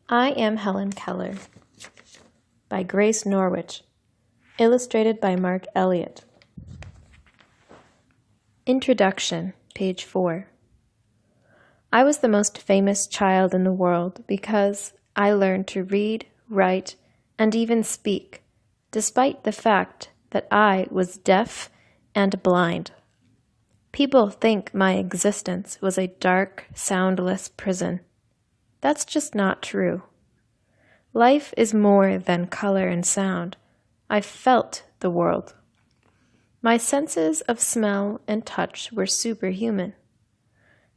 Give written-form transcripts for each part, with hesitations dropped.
I Am Helen Keller by Grace Norwich, illustrated by Mark Elliott. Introduction, page 4. I was the most famous child in the world because I learned to read, write, and even speak, despite the fact that I was deaf and blind. People think my existence was a dark, soundless prison. That's just not true. Life is more than color and sound. I felt the world. My senses of smell and touch were superhuman.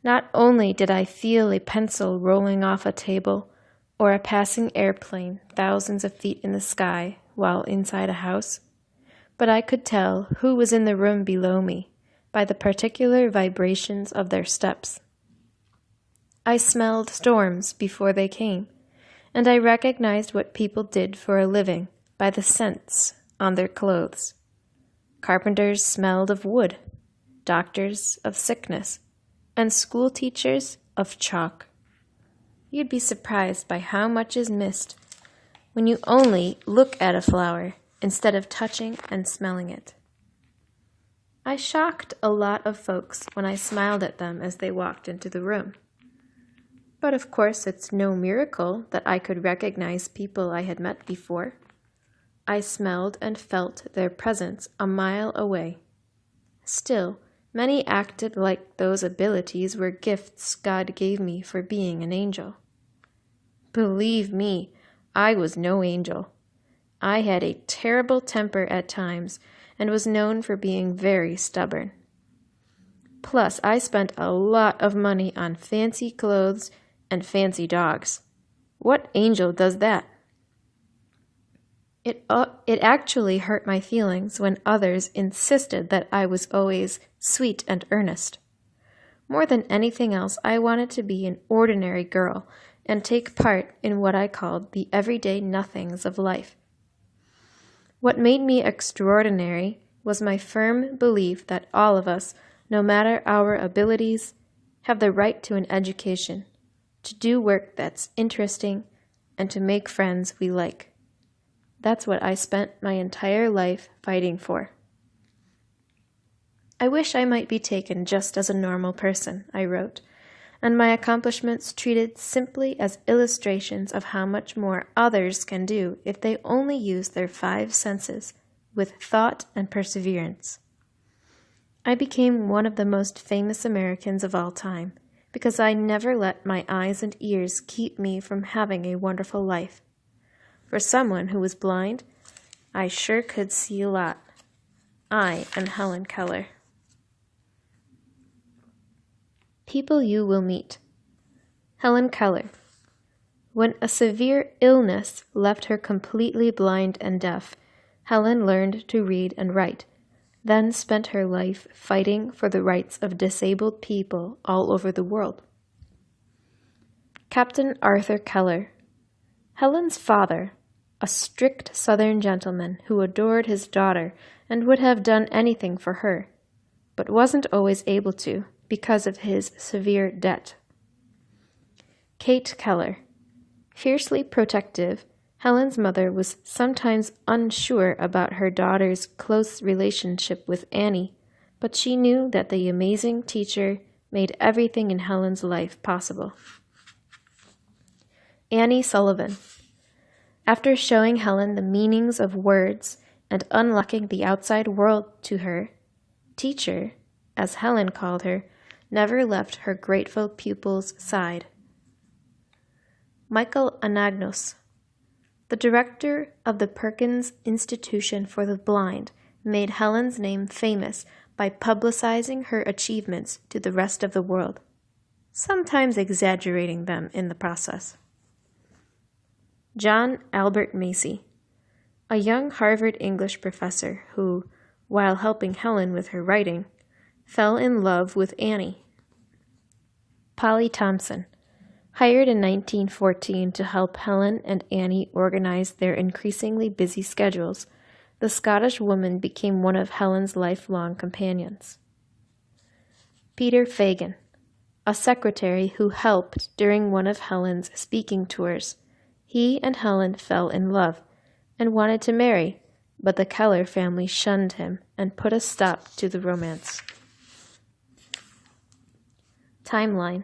Not only did I feel a pencil rolling off a table or a passing airplane thousands of feet in the sky while inside a house, but I could tell who was in the room below me by the particular vibrations of their steps. I smelled storms before they came, and I recognized what people did for a living by the scents on their clothes. Carpenters smelled of wood, doctors of sickness, and school teachers of chalk. You'd be surprised by how much is missed when you only look at a flower instead of touching and smelling it. I shocked a lot of folks when I smiled at them as they walked into the room. But of course, it's no miracle that I could recognize people I had met before. I smelled and felt their presence a mile away. Still, many acted like those abilities were gifts God gave me for being an angel. Believe me, I was no angel. I had a terrible temper at times and was known for being very stubborn. Plus, I spent a lot of money on fancy clothes and fancy dogs. What angel does that? It actually hurt my feelings when others insisted that I was always sweet and earnest. More than anything else, I wanted to be an ordinary girl and take part in what I called the everyday nothings of life. What made me extraordinary was my firm belief that all of us, no matter our abilities, have the right to an education, to do work that's interesting, and to make friends we like. That's what I spent my entire life fighting for. I wish I might be taken just as a normal person, I wrote, and my accomplishments treated simply as illustrations of how much more others can do if they only use their 5 senses with thought and perseverance. I became one of the most famous Americans of all time because I never let my eyes and ears keep me from having a wonderful life. For someone who was blind, I sure could see a lot. I am Helen Keller. People you will meet. Helen Keller. When a severe illness left her completely blind and deaf, Helen learned to read and write, then spent her life fighting for the rights of disabled people all over the world. Captain Arthur Keller. Helen's father, a strict Southern gentleman who adored his daughter and would have done anything for her, but wasn't always able to because of his severe debt. Kate Keller. Fiercely protective, Helen's mother was sometimes unsure about her daughter's close relationship with Annie, but she knew that the amazing teacher made everything in Helen's life possible. Annie Sullivan. After showing Helen the meanings of words and unlocking the outside world to her, teacher, as Helen called her, never left her grateful pupil's side. Michael Anagnos. The director of the Perkins Institution for the Blind made Helen's name famous by publicizing her achievements to the rest of the world, sometimes exaggerating them in the process. John Albert Macy, a young Harvard English professor who, while helping Helen with her writing, fell in love with Annie. Polly Thompson, hired in 1914 to help Helen and Annie organize their increasingly busy schedules, the Scottish woman became one of Helen's lifelong companions. Peter Fagan, a secretary who helped during one of Helen's speaking tours, He and Helen fell in love and wanted to marry, but the Keller family shunned him and put a stop to the romance. Timeline: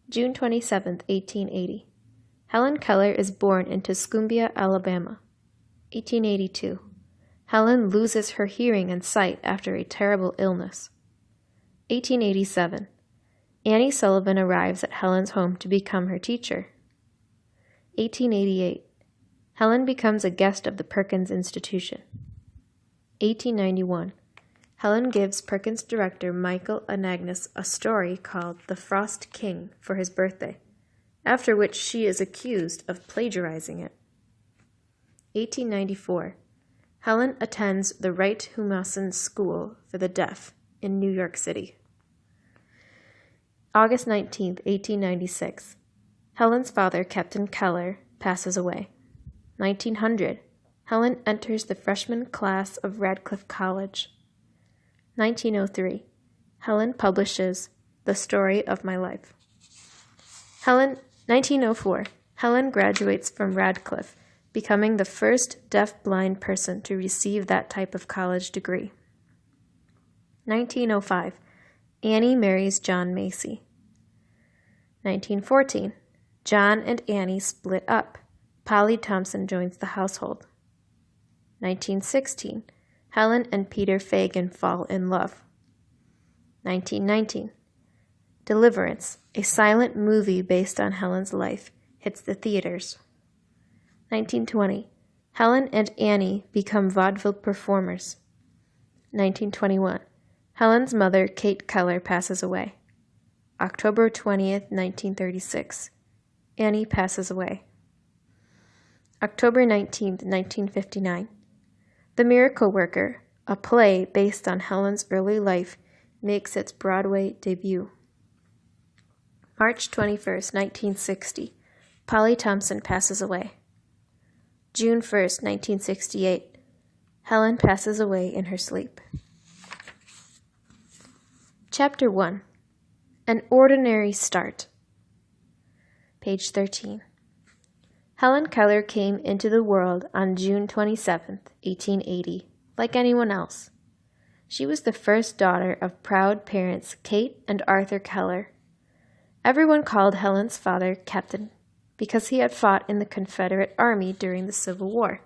June 27, 1880. Helen Keller is born in Tuscumbia, Alabama. 1882. Helen loses her hearing and sight after a terrible illness. 1887. Annie Sullivan arrives at Helen's home to become her teacher. 1888. Helen becomes a guest of the Perkins Institution. 1891. Helen gives Perkins director Michael Anagnos a story called The Frost King for his birthday, after which she is accused of plagiarizing it. 1894. Helen attends the Wright-Humason School for the Deaf in New York City. August 19, 1896. Helen's father, Captain Keller, passes away. 1900. Helen enters the freshman class of Radcliffe College. 1903. Helen publishes The Story of My Life. 1904. Helen graduates from Radcliffe, becoming the first deaf-blind person to receive that type of college degree. 1905. Annie marries John Macy. 1914. John and Annie split up. Polly Thompson joins the household. 1916. Helen and Peter Fagin fall in love. 1919. Deliverance, a silent movie based on Helen's life, hits the theaters. 1920. Helen and Annie become vaudeville performers. 1921. Helen's mother, Kate Keller, passes away. October 20th, 1936. Annie passes away. October 19th, 1959. The Miracle Worker, a play based on Helen's early life, makes its Broadway debut. March 21st, 1960. Polly Thompson passes away. June 1st, 1968. Helen passes away in her sleep. Chapter 1. An Ordinary Start. Page 13. Helen Keller came into the world on June 27, 1880, like anyone else. She was the first daughter of proud parents Kate and Arthur Keller. Everyone called Helen's father Captain because he had fought in the Confederate Army during the Civil War.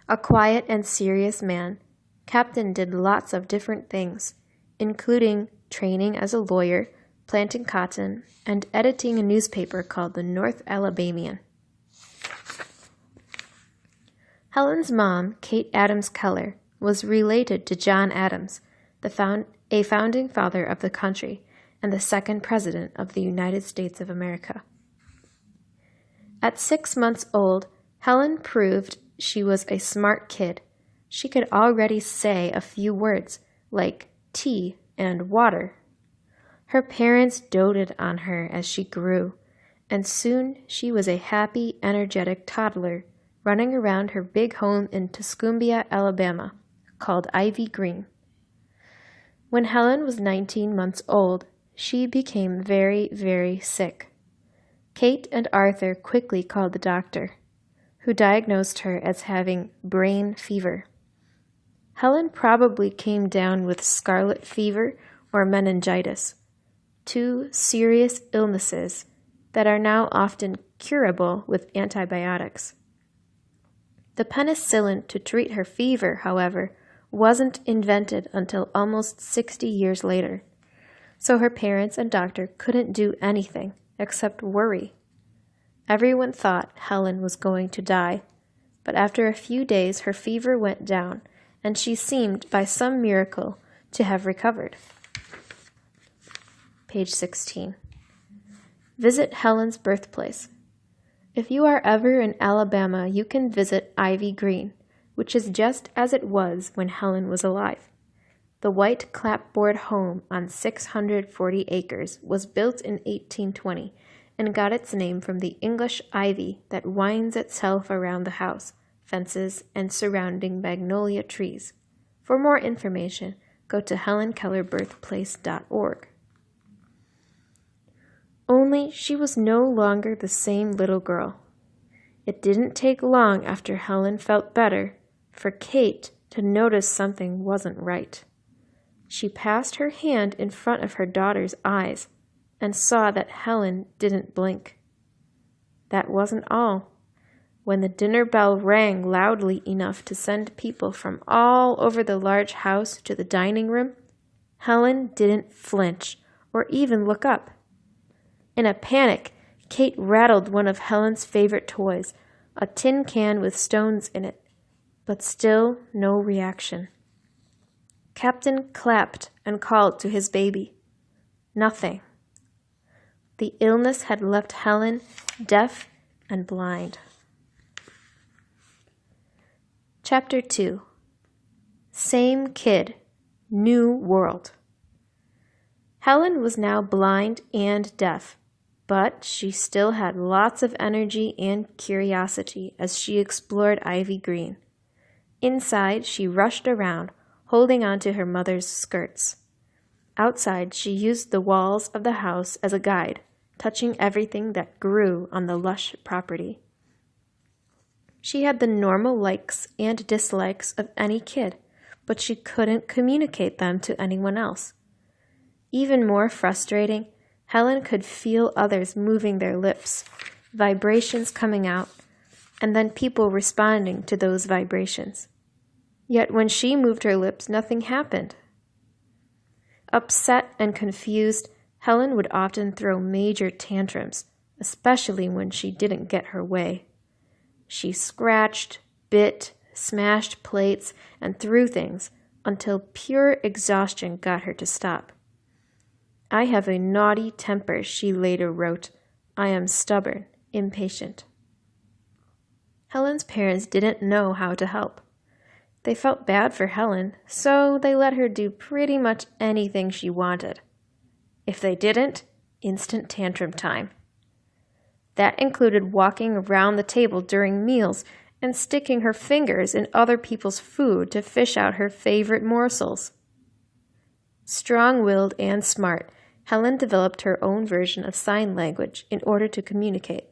A quiet and serious man, Captain did lots of different things, including training as a lawyer, planting cotton, and editing a newspaper called the North Alabamian. Helen's mom, Kate Adams Keller, was related to John Adams, a founding father of the country and the second president of the United States of America. At 6 months old, Helen proved she was a smart kid. She could already say a few words, like tea and water. Her parents doted on her as she grew, and soon she was a happy, energetic toddler running around her big home in Tuscumbia, Alabama, called Ivy Green. When Helen was 19 months old, she became very, very sick. Kate and Arthur quickly called the doctor, who diagnosed her as having brain fever. Helen probably came down with scarlet fever or meningitis, two serious illnesses that are now often curable with antibiotics. The penicillin to treat her fever, however, wasn't invented until almost 60 years later, so her parents and doctor couldn't do anything except worry. Everyone thought Helen was going to die, but after a few days her fever went down, and she seemed, by some miracle, to have recovered. Page 16. Visit Helen's birthplace. If you are ever in Alabama, you can visit Ivy Green, which is just as it was when Helen was alive. The white clapboard home on 640 acres was built in 1820 and got its name from the English ivy that winds itself around the house, fences, and surrounding magnolia trees. For more information, go to helenkellerbirthplace.org. Only she was no longer the same little girl. It didn't take long after Helen felt better for Kate to notice something wasn't right. She passed her hand in front of her daughter's eyes and saw that Helen didn't blink. That wasn't all. When the dinner bell rang loudly enough to send people from all over the large house to the dining room, Helen didn't flinch or even look up. In a panic, Kate rattled one of Helen's favorite toys, a tin can with stones in it, but still no reaction. Captain clapped and called to his baby. Nothing. The illness had left Helen deaf and blind. Chapter 2. Same kid, new world. Helen was now blind and deaf, but she still had lots of energy and curiosity as she explored Ivy Green. Inside, she rushed around, holding on to her mother's skirts. Outside, she used the walls of the house as a guide, touching everything that grew on the lush property. She had the normal likes and dislikes of any kid, but she couldn't communicate them to anyone else. Even more frustrating, Helen could feel others moving their lips, vibrations coming out, and then people responding to those vibrations. Yet when she moved her lips, nothing happened. Upset and confused, Helen would often throw major tantrums, especially when she didn't get her way. She scratched, bit, smashed plates, and threw things until pure exhaustion got her to stop. "I have a naughty temper," she later wrote. "I am stubborn, impatient." Helen's parents didn't know how to help. They felt bad for Helen, so they let her do pretty much anything she wanted. If they didn't, instant tantrum time. That included walking around the table during meals and sticking her fingers in other people's food to fish out her favorite morsels. Strong-willed and smart, Helen developed her own version of sign language in order to communicate.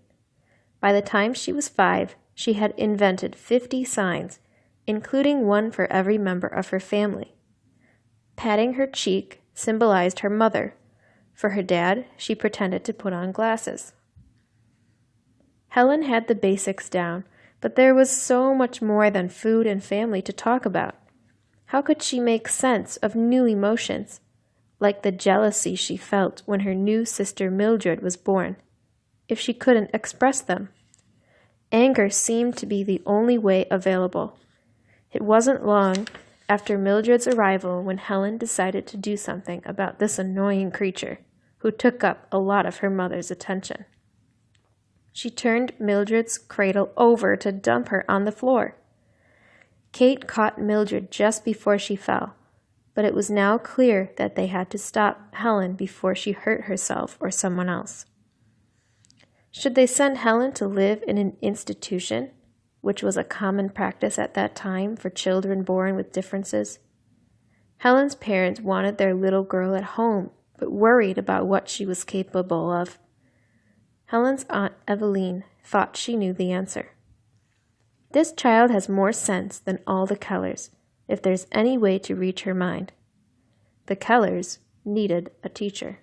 By the time she was 5, she had invented 50 signs, including one for every member of her family. Patting her cheek symbolized her mother. For her dad, she pretended to put on glasses. Helen had the basics down, but there was so much more than food and family to talk about. How could she make sense of new emotions, like the jealousy she felt when her new sister Mildred was born, if she couldn't express them? Anger seemed to be the only way available. It wasn't long after Mildred's arrival when Helen decided to do something about this annoying creature, who took up a lot of her mother's attention. She turned Mildred's cradle over to dump her on the floor. Kate caught Mildred just before she fell, but it was now clear that they had to stop Helen before she hurt herself or someone else. Should they send Helen to live in an institution, which was a common practice at that time for children born with differences? Helen's parents wanted their little girl at home, but worried about what she was capable of. Helen's Aunt Eveline thought she knew the answer. "This child has more sense than all the Kellers, if there's any way to reach her mind." The Kellers needed a teacher.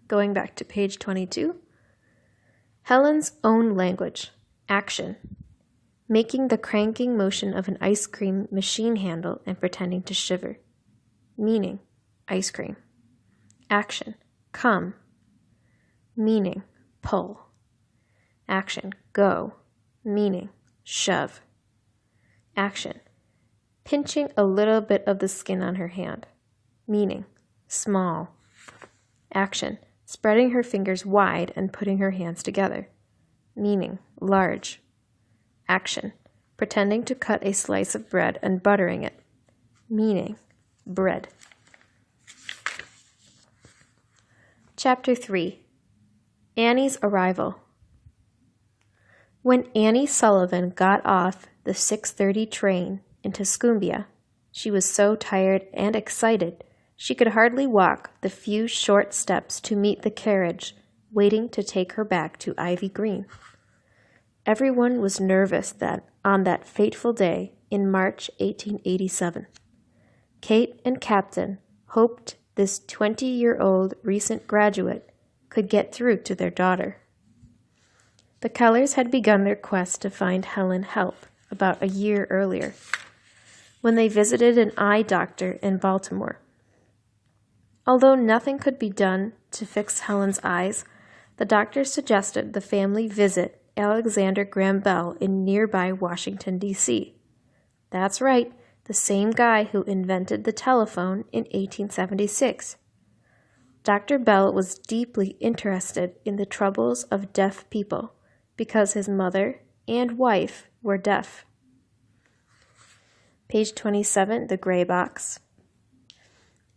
Going back to page 22. Helen's own language, action. Making the cranking motion of an ice cream machine handle and pretending to shiver. Meaning, ice cream. Action, come. Meaning, pull. Action, go. Meaning, shove. Action, pinching a little bit of the skin on her hand. Meaning, small. Action, spreading her fingers wide and putting her hands together. Meaning, large. Action, pretending to cut a slice of bread and buttering it. Meaning, bread. Chapter 3. Annie's arrival. When Annie Sullivan got off the 6:30 train into Scoombia, she was so tired and excited she could hardly walk the few short steps to meet the carriage waiting to take her back to Ivy Green. Everyone was nervous that on that fateful day in March 1887. Kate and Captain hoped this 20-year-old recent graduate could get through to their daughter. The Kellers had begun their quest to find Helen help about a year earlier, when they visited an eye doctor in Baltimore. Although nothing could be done to fix Helen's eyes, the doctor suggested the family visit Alexander Graham Bell in nearby Washington, D.C. That's right, the same guy who invented the telephone in 1876. Dr. Bell was deeply interested in the troubles of deaf people because his mother and wife were deaf. Page 27, the gray box.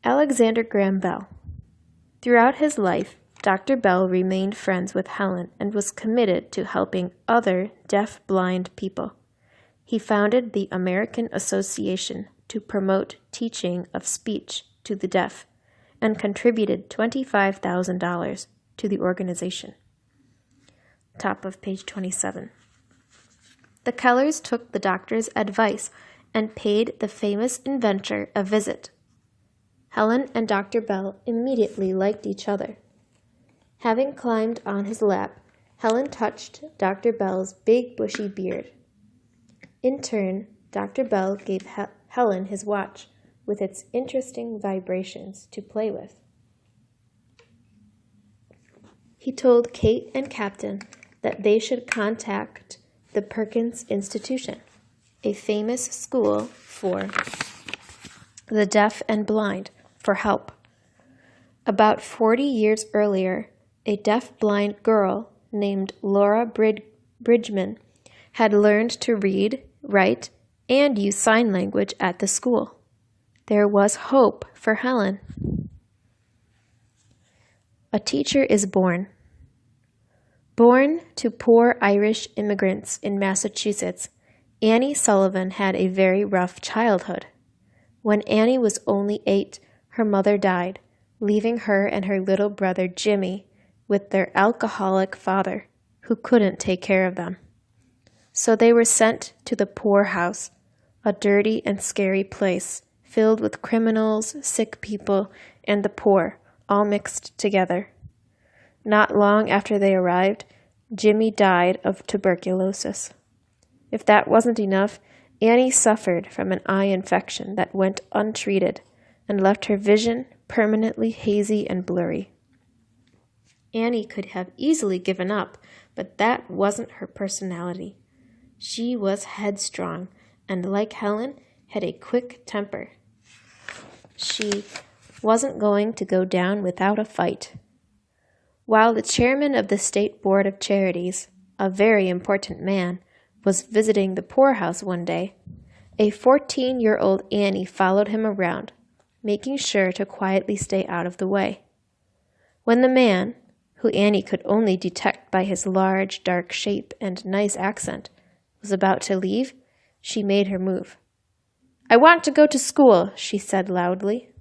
Alexander Graham Bell. Throughout his life, Dr. Bell remained friends with Helen and was committed to helping other deaf-blind people. He founded the American Association to promote teaching of speech to the deaf and contributed $25,000 to the organization. Top of page 27. The Kellers took the doctor's advice and paid the famous inventor a visit. Helen and Dr. Bell immediately liked each other. Having climbed on his lap, Helen touched Dr. Bell's big bushy beard. In turn, Dr. Bell gave Helen his watch with its interesting vibrations to play with. He told Kate and Captain that they should contact the Perkins Institution, a famous school for the deaf and blind, for help. About 40 years earlier, a deaf-blind girl named Laura Bridgman had learned to read, write, and use sign language at the school. There was hope for Helen. A teacher is born. Born to poor Irish immigrants in Massachusetts, Annie Sullivan had a very rough childhood. When Annie was only 8, her mother died, leaving her and her little brother Jimmy with their alcoholic father, who couldn't take care of them. So they were sent to the poorhouse, a dirty and scary place filled with criminals, sick people, and the poor, all mixed together. Not long after they arrived, Jimmy died of tuberculosis. If that wasn't enough, Annie suffered from an eye infection that went untreated and left her vision permanently hazy and blurry. Annie could have easily given up, but that wasn't her personality. She was headstrong and, like Helen, had a quick temper. She wasn't going to go down without a fight. While the chairman of the State Board of Charities, a very important man, was visiting the poorhouse one day, a 14-year-old Annie followed him around, making sure to quietly stay out of the way. When the man, who Annie could only detect by his large, dark shape and nice accent, was about to leave, she made her move. "I want to go to school," she said loudly.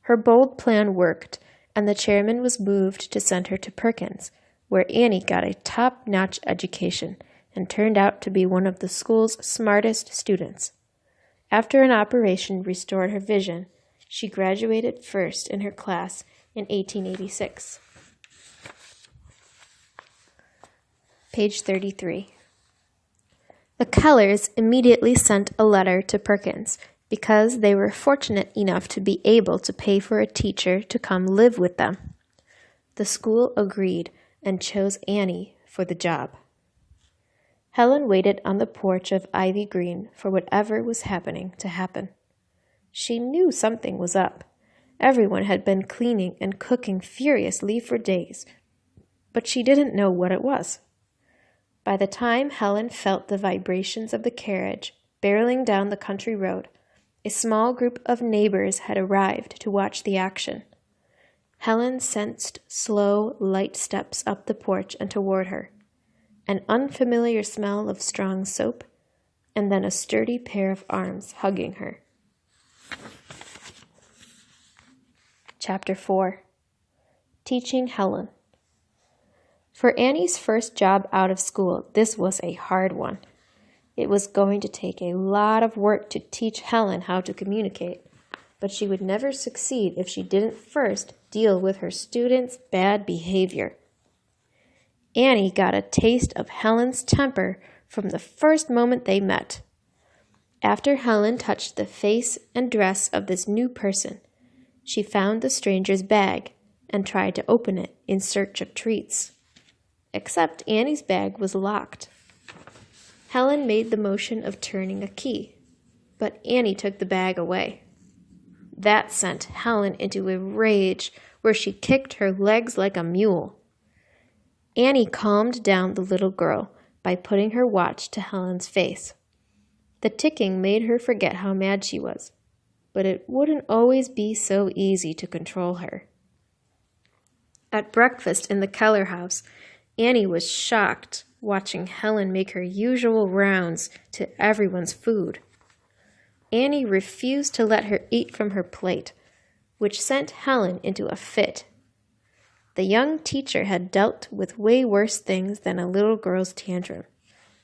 Her bold plan worked, and the chairman was moved to send her to Perkins, where Annie got a top-notch education and turned out to be one of the school's smartest students. After an operation restored her vision, she graduated first in her class in 1886. Page 33. The Kellers immediately sent a letter to Perkins because they were fortunate enough to be able to pay for a teacher to come live with them. The school agreed and chose Annie for the job. Helen waited on the porch of Ivy Green for whatever was happening to happen. She knew something was up. Everyone had been cleaning and cooking furiously for days, but she didn't know what it was. By the time Helen felt the vibrations of the carriage barreling down the country road, a small group of neighbors had arrived to watch the action. Helen sensed slow, light steps up the porch and toward her, an unfamiliar smell of strong soap, and then a sturdy pair of arms hugging her. Chapter 4. Teaching Helen. For Annie's first job out of school, this was a hard one. It was going to take a lot of work to teach Helen how to communicate, but she would never succeed if she didn't first deal with her students' bad behavior. Annie got a taste of Helen's temper from the first moment they met. After Helen touched the face and dress of this new person, she found the stranger's bag and tried to open it in search of treats. Except Annie's bag was locked. Helen made the motion of turning a key, but Annie took the bag away. That sent Helen into a rage where she kicked her legs like a mule. Annie calmed down the little girl by putting her watch to Helen's face. The ticking made her forget how mad she was, but it wouldn't always be so easy to control her. At breakfast in the Keller house, Annie was shocked watching Helen make her usual rounds to everyone's food. Annie refused to let her eat from her plate, which sent Helen into a fit. The young teacher had dealt with way worse things than a little girl's tantrum.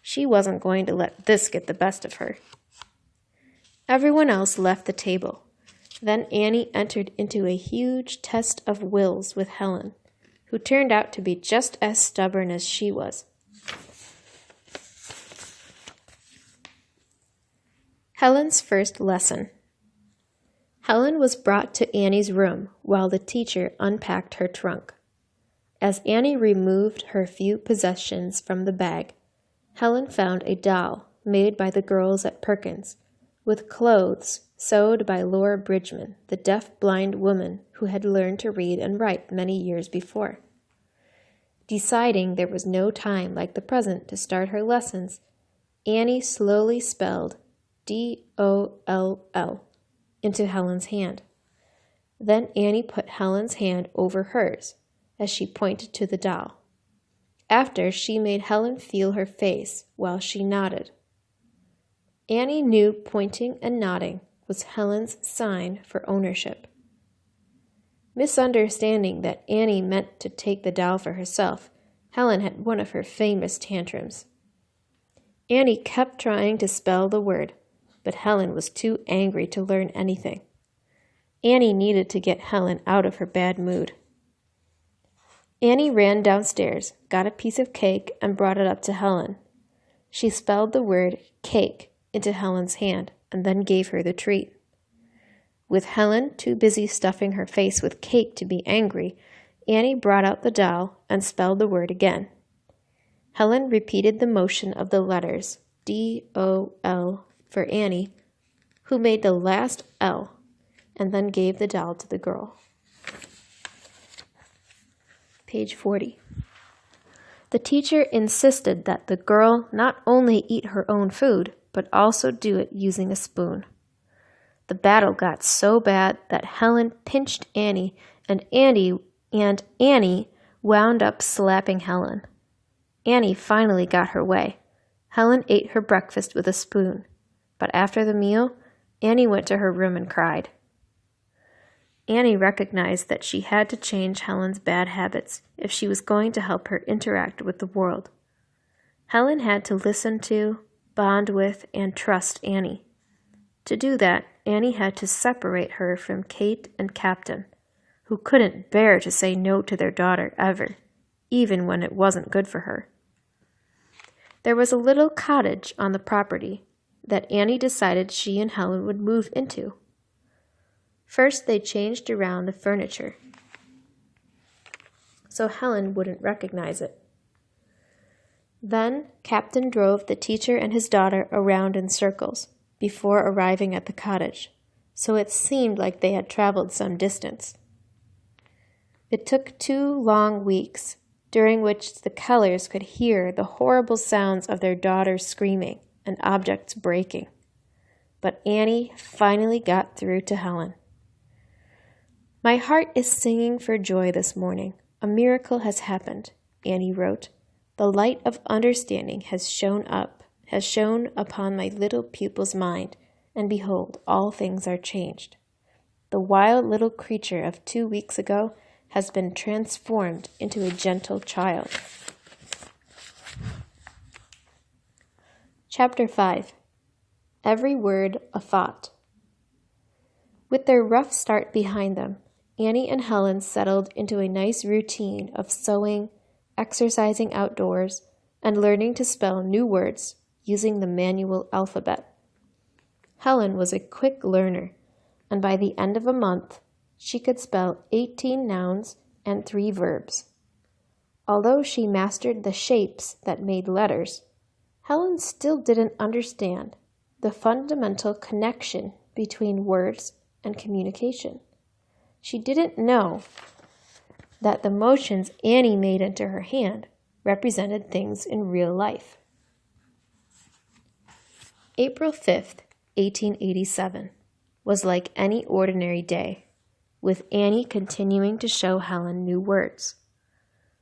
She wasn't going to let this get the best of her. Everyone else left the table. Then Annie entered into a huge test of wills with Helen, who turned out to be just as stubborn as she was. Helen's first lesson. Helen was brought to Annie's room while the teacher unpacked her trunk. As Annie removed her few possessions from the bag, Helen found a doll made by the girls at Perkins, with clothes sewed by Laura Bridgman, the deaf-blind woman who had learned to read and write many years before. Deciding there was no time like the present to start her lessons, Annie slowly spelled D-O-L-L into Helen's hand. Then Annie put Helen's hand over hers as she pointed to the doll. After, she made Helen feel her face while she nodded. Annie knew pointing and nodding was Helen's sign for ownership. Misunderstanding that Annie meant to take the doll for herself, Helen had one of her famous tantrums. Annie kept trying to spell the word, but Helen was too angry to learn anything. Annie needed to get Helen out of her bad mood. Annie ran downstairs, got a piece of cake, and brought it up to Helen. She spelled the word cake into Helen's hand and then gave her the treat. With Helen too busy stuffing her face with cake to be angry, Annie brought out the doll and spelled the word again. Helen repeated the motion of the letters D-O-L for Annie, who made the last L, and then gave the doll to the girl. Page 40. The teacher insisted that the girl not only eat her own food, but also do it using a spoon. The battle got so bad that Helen pinched Annie, and Annie wound up slapping Helen. Annie finally got her way. Helen ate her breakfast with a spoon, but after the meal, Annie went to her room and cried. Annie recognized that she had to change Helen's bad habits if she was going to help her interact with the world. Helen had to listen to, bond with, and trust Annie. To do that, Annie had to separate her from Kate and Captain, who couldn't bear to say no to their daughter ever, even when it wasn't good for her. There was a little cottage on the property that Annie decided she and Helen would move into. First, they changed around the furniture so Helen wouldn't recognize it. Then, Captain drove the teacher and his daughter around in circles before arriving at the cottage, so it seemed like they had traveled some distance. It took 2 long weeks, during which the Kellers could hear the horrible sounds of their daughter's screaming and objects breaking. But Annie finally got through to Helen. "My heart is singing for joy this morning. A miracle has happened," Annie wrote. "The light of understanding has shone upon my little pupil's mind, and behold, all things are changed. The wild little creature of 2 weeks ago has been transformed into a gentle child. Chapter 5. Every Word a Thought. With their rough start behind them, Annie and Helen settled into a nice routine of sewing, exercising outdoors, and learning to spell new words using the manual alphabet. Helen was a quick learner, and by the end of a month, she could spell 18 nouns and 3 verbs. Although she mastered the shapes that made letters, Helen still didn't understand the fundamental connection between words and communication. She didn't know that the motions Annie made into her hand represented things in real life. April 5th, 1887, was like any ordinary day, with Annie continuing to show Helen new words.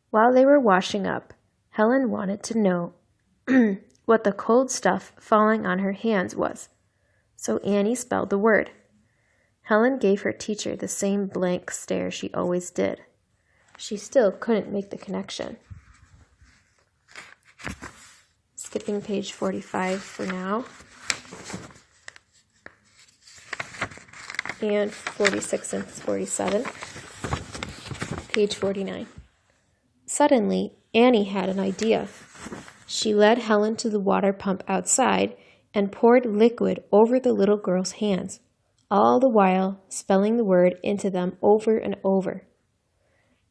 While they were washing up, Helen wanted to know what the cold stuff falling on her hands was, so Annie spelled the word. Helen gave her teacher the same blank stare she always did. She still couldn't make the connection. Skipping page 45 for now. And 46 and 47. Page 49. Suddenly, Annie had an idea. She led Helen to the water pump outside and poured liquid over the little girl's hands, all the while spelling the word into them over and over.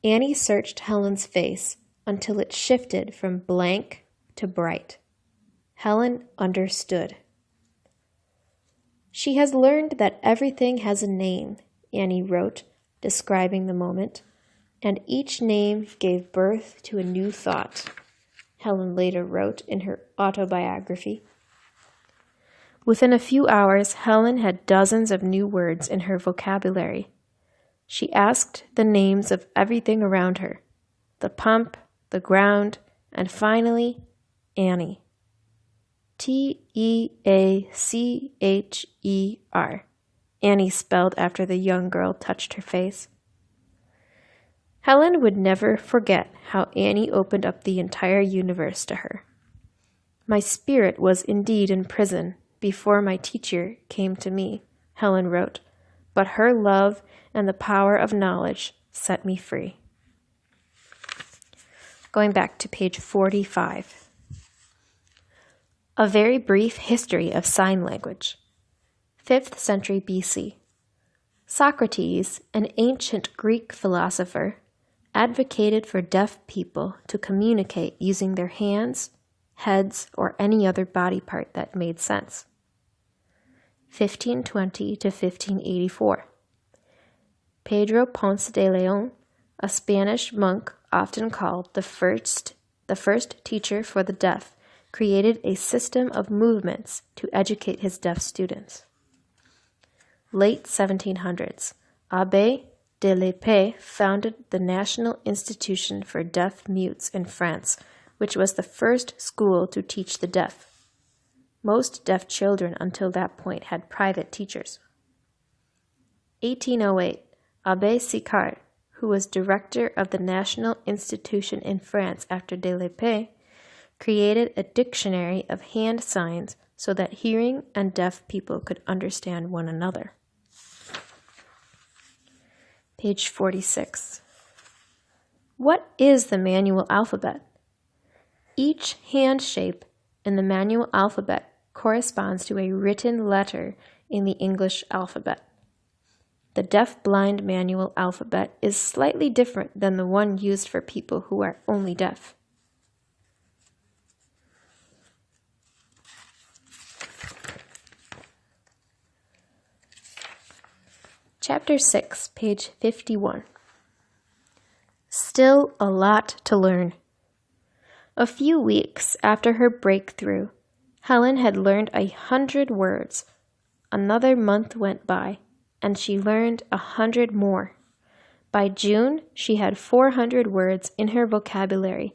Annie searched Helen's face until it shifted from blank to bright. Helen understood. She has learned that everything has a name, Annie wrote, describing the moment, and each name gave birth to a new thought, Helen later wrote in her autobiography. Within a few hours, Helen had dozens of new words in her vocabulary. She asked the names of everything around her, the pump, the ground, and finally, Annie. Teacher, Annie spelled after the young girl touched her face. Helen would never forget how Annie opened up the entire universe to her. My spirit was indeed in prison before my teacher came to me, Helen wrote, but her love and the power of knowledge set me free. Going back to page 45. A very brief history of sign language. 5th century BC. Socrates, an ancient Greek philosopher, advocated for deaf people to communicate using their hands, heads, or any other body part that made sense. 1520 to 1584. Pedro Ponce de Leon, a Spanish monk often called the first teacher for the deaf, created a system of movements to educate his deaf students. Late 1700s, Abbé de l'Épée founded the National Institution for Deaf Mutes in France, which was the first school to teach the deaf. Most deaf children until that point had private teachers. 1808, Abbé Sicard, who was director of the National Institution in France after de l'Épée, created a dictionary of hand signs so that hearing and deaf people could understand one another. Page 46. What is the manual alphabet? Each hand shape in the manual alphabet corresponds to a written letter in the English alphabet. The deaf-blind manual alphabet is slightly different than the one used for people who are only deaf. Chapter 6, page 51. Still a lot to learn. A few weeks after her breakthrough, Helen had learned 100 words. Another month went by, and she learned 100 more. By June, she had 400 words in her vocabulary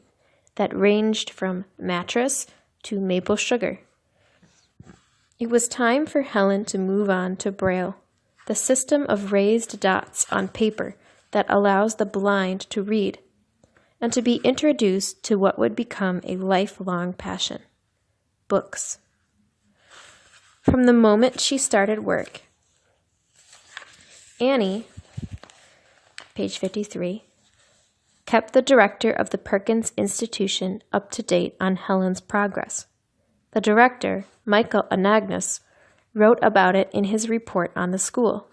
that ranged from mattress to maple sugar. It was time for Helen to move on to Braille, the system of raised dots on paper that allows the blind to read and to be introduced to what would become a lifelong passion, books. From the moment she started work, Annie, page 53, kept the director of the Perkins Institution up to date on Helen's progress. The director, Michael Anagnos, wrote about it in his report on the school,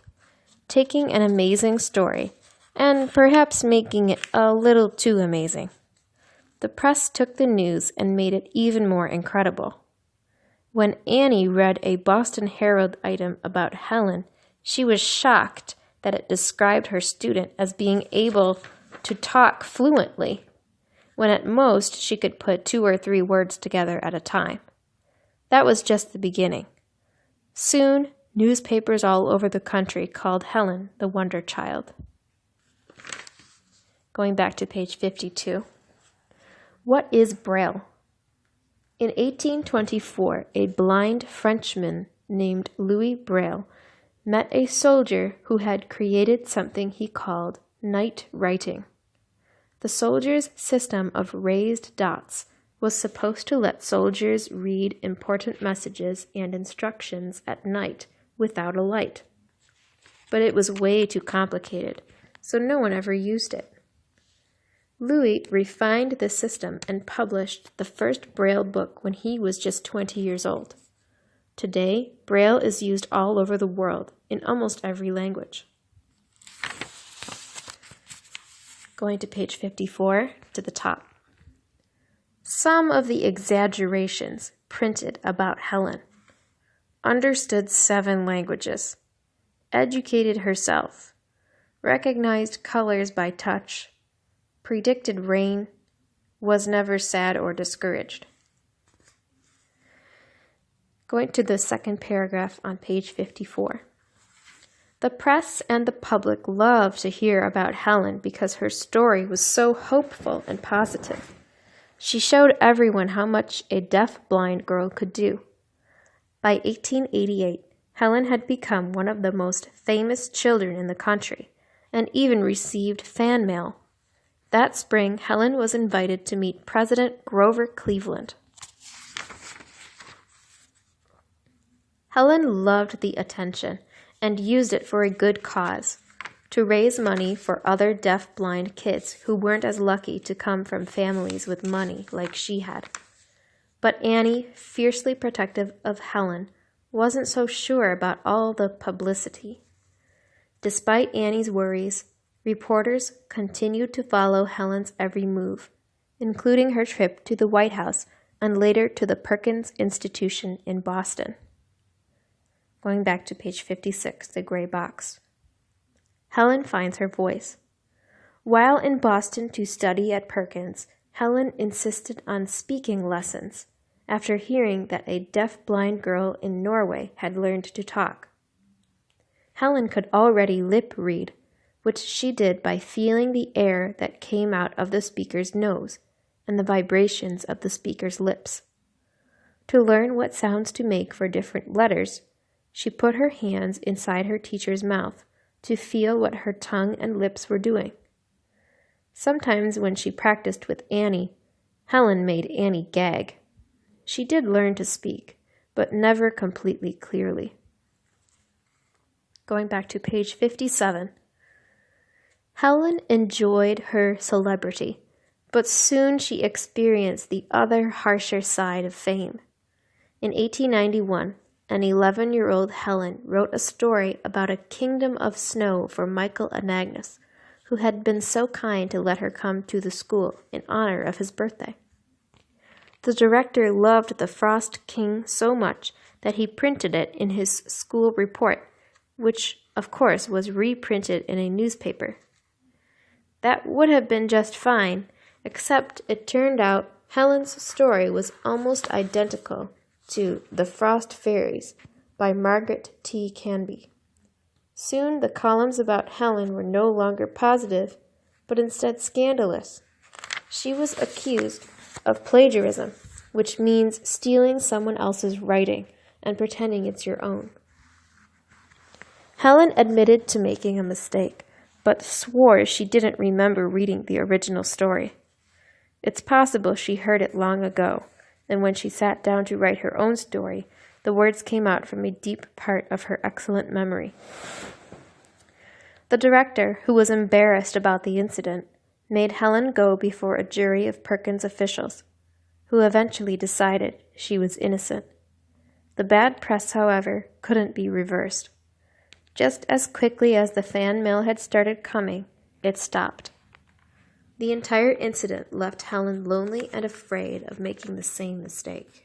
taking an amazing story and perhaps making it a little too amazing. The press took the news and made it even more incredible. When Annie read a Boston Herald item about Helen, she was shocked that it described her student as being able to talk fluently, when at most she could put 2 or 3 words together at a time. That was just the beginning. Soon, newspapers all over the country called Helen the Wonder Child. Going back to page 52. What is Braille? In 1824, a blind Frenchman named Louis Braille met a soldier who had created something he called night writing. The soldier's system of raised dots was supposed to let soldiers read important messages and instructions at night without a light. But it was way too complicated, so no one ever used it. Louis refined the system and published the first Braille book when he was just 20 years old. Today, Braille is used all over the world in almost every language. Going to page 54 to the top. Some of the exaggerations printed about Helen. Understood 7 languages. Educated herself. Recognized colors by touch. Predicted rain. Was never sad or discouraged. Going to the second paragraph on page 54. The press and the public loved to hear about Helen because her story was so hopeful and positive. She showed everyone how much a deaf-blind girl could do. By 1888, Helen had become one of the most famous children in the country and even received fan mail. That spring, Helen was invited to meet President Grover Cleveland. Helen loved the attention and used it for a good cause, to raise money for other deaf-blind kids who weren't as lucky to come from families with money like she had. But Annie, fiercely protective of Helen, wasn't so sure about all the publicity. Despite Annie's worries, reporters continued to follow Helen's every move, including her trip to the White House and later to the Perkins Institution in Boston. Going back to page 56, the gray box. Helen finds her voice. While in Boston to study at Perkins, Helen insisted on speaking lessons after hearing that a deaf-blind girl in Norway had learned to talk. Helen could already lip read, which she did by feeling the air that came out of the speaker's nose and the vibrations of the speaker's lips. To learn what sounds to make for different letters, she put her hands inside her teacher's mouth to feel what her tongue and lips were doing. Sometimes when she practiced with Annie, Helen made Annie gag. She did learn to speak, but never completely clearly. Going back to page 57. Helen enjoyed her celebrity, but soon she experienced the other harsher side of fame. In 1891, an 11-year-old Helen wrote a story about a kingdom of snow for Michael Anagnos, who had been so kind to let her come to the school in honor of his birthday. The director loved the Frost King so much that he printed it in his school report, which, of course, was reprinted in a newspaper. That would have been just fine, except it turned out Helen's story was almost identical to The Frost Fairies by Margaret T. Canby. Soon the columns about Helen were no longer positive, but instead scandalous. She was accused of plagiarism, which means stealing someone else's writing and pretending it's your own. Helen admitted to making a mistake, but swore she didn't remember reading the original story. It's possible she heard it long ago, and when she sat down to write her own story, the words came out from a deep part of her excellent memory. The director, who was embarrassed about the incident, made Helen go before a jury of Perkins officials, who eventually decided she was innocent. The bad press, however, couldn't be reversed. Just as quickly as the fan mail had started coming, it stopped. The entire incident left Helen lonely and afraid of making the same mistake.